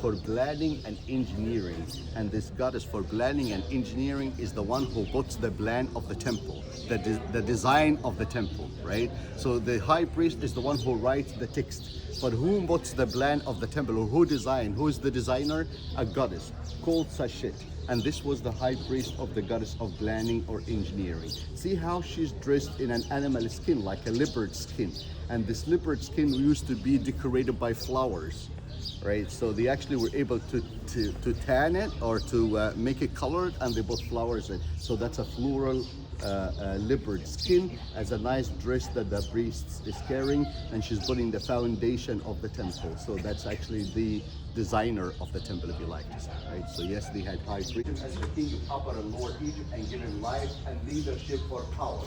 for planning and engineering. And this goddess for planning and engineering is the one who puts the plan of the temple, the design of the temple, right? So the high priest is the one who writes the text. But who puts the plan of the temple, or who designed? Who is the designer? A goddess called Seshat. And this was the high priest of the goddess of planning or engineering. See how she's dressed in an animal skin, like a leopard skin. And this leopard skin used to be decorated by flowers, right? So they actually were able to tan it or to make it colored, and they put flowers in. So that's a floral leopard skin as a nice dress that the priest is carrying, and she's putting the foundation of the temple. So that's actually the designer of the temple, if you like to say, right? So yes, they had high priest as the king of Upper and Lower Egypt and given life and leadership for power.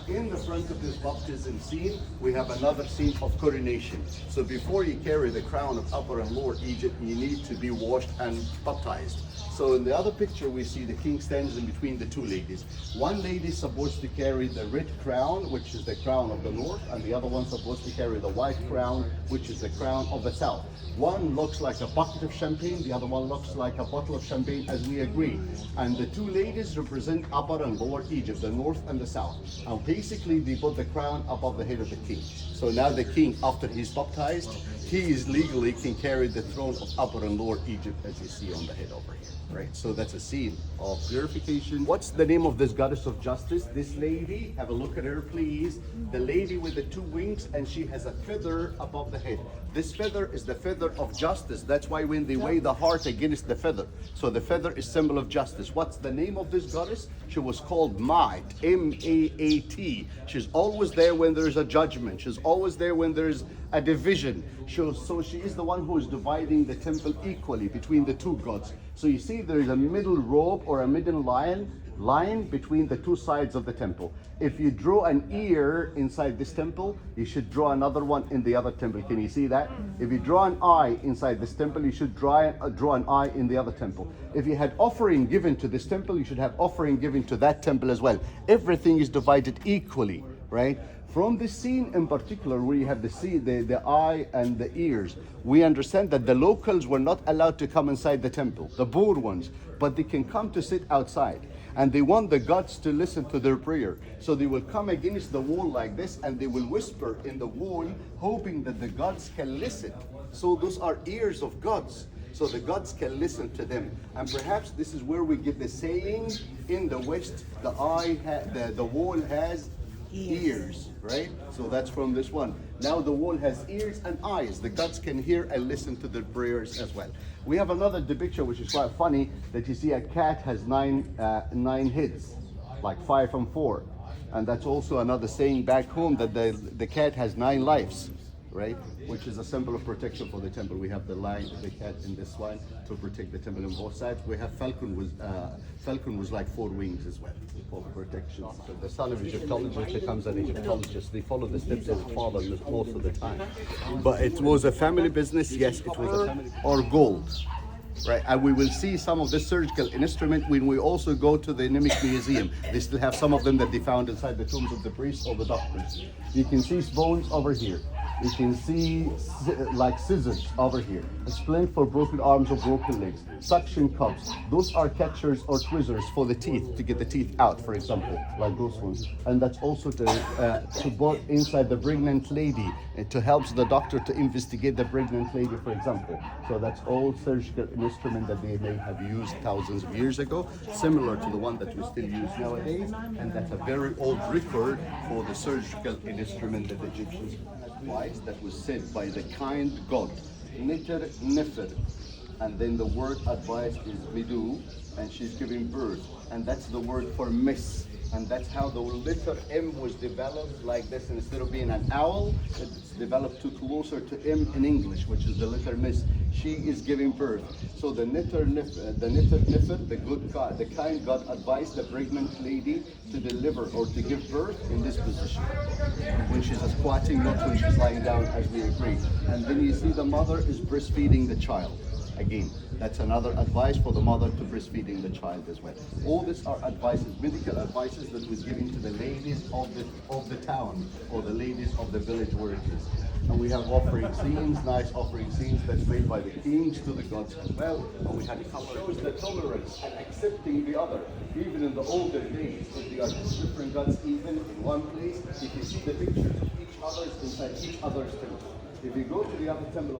In the front of this baptism scene, we have another scene of coronation. So before you carry the crown of Upper and Lower Egypt, you need to be washed and baptized. So in the other picture, we see the king stands in between the two ladies. One lady is supposed to carry the red crown, which is the crown of the north, and the other one supposed to carry the white crown, which is the crown of the south. One looks like a bucket of champagne, the other one looks like a bottle of champagne, as we agree. And the two ladies represent Upper and Lower Egypt, the north and the south. And basically, they put the crown above the head of the king. So now the king, after he's baptized, he is legally can carry the throne of Upper and Lower Egypt, as you see on the head over here, right? So that's a scene of purification. What's the name of this goddess of justice? This lady, have a look at her, please. The lady with the two wings, and she has a feather above the head. This feather is the feather of justice. That's why when they weigh the heart against the feather. So the feather is symbol of justice. What's the name of this goddess? She was called Maat, M-A-A-T. She's always there when there's a judgment. She's always there when there's a division. So she is the one who is dividing the temple equally between the two gods. So you see there is a middle rope or a middle line between the two sides of the temple. If you draw an ear inside this temple, you should draw another one in the other temple. Can you see that? If you draw an eye inside this temple, you should draw an eye in the other temple. If you had offering given to this temple, you should have offering given to that temple as well. Everything is divided equally, right? From this scene in particular, where you have the eye and the ears, we understand that the locals were not allowed to come inside the temple, the poor ones, but they can come to sit outside. And they want the gods to listen to their prayer. So they will come against the wall like this, and they will whisper in the wall, hoping that the gods can listen. So those are ears of gods. So the gods can listen to them. And perhaps this is where we get the saying in the West, the wall has ears, right? So that's from this one. Now the wall has ears and eyes. The gods can hear and listen to their prayers as well. We have another depiction which is quite funny, that you see a cat has nine heads, like 5 and 4. And that's also another saying back home, that the cat has 9 lives, right? Which is a symbol of protection for the temple. We have the cat in this line to protect the temple on both sides. We have falcon was like 4 wings as well for protection. So the son of Egyptologist becomes an Egyptologist. They follow the steps of his father most of the time. But it was a family business. Yes, it was a family. Or gold. Right, and we will see some of this surgical instrument when we also go to the Nemic Museum. They still have some of them that they found inside the tombs of the priests or the doctors. You can see bones over here. You can see like scissors over here. A splint for broken arms or broken legs. Suction cups. Those are catchers or tweezers for the teeth, to get the teeth out, for example, like those ones. And that's also to put inside the pregnant lady, to help the doctor to investigate the pregnant lady, for example. So that's all surgical instrument that they may have used thousands of years ago, similar to the one that we still use nowadays. And that's a very old record for the surgical instrument that the Egyptians had, that was said by the kind god Nefer. And then the word advice is Midu, and she's giving birth, and that's the word for miss. And that's how the letter M was developed like this. Instead of being an owl, it's developed to closer to M in English, which is the letter miss. She is giving birth. So the Nefer, the good God, the kind God advised the pregnant lady to deliver or to give birth in this position, when she's squatting, not when she's lying down, as we agree. And then you see the mother is breastfeeding the child. Again, that's another advice for the mother to breastfeeding the child as well. All these are advices, medical advices that was given to the ladies of the town, or the ladies of the village where it is. And we have offering scenes, nice offering scenes that's made by the kings to the gods as well. And we had shows the tolerance and accepting the other. Even in the older days, if there are different gods even in one place, you can see the pictures of each other's inside each other's temple. If you go to the other temple,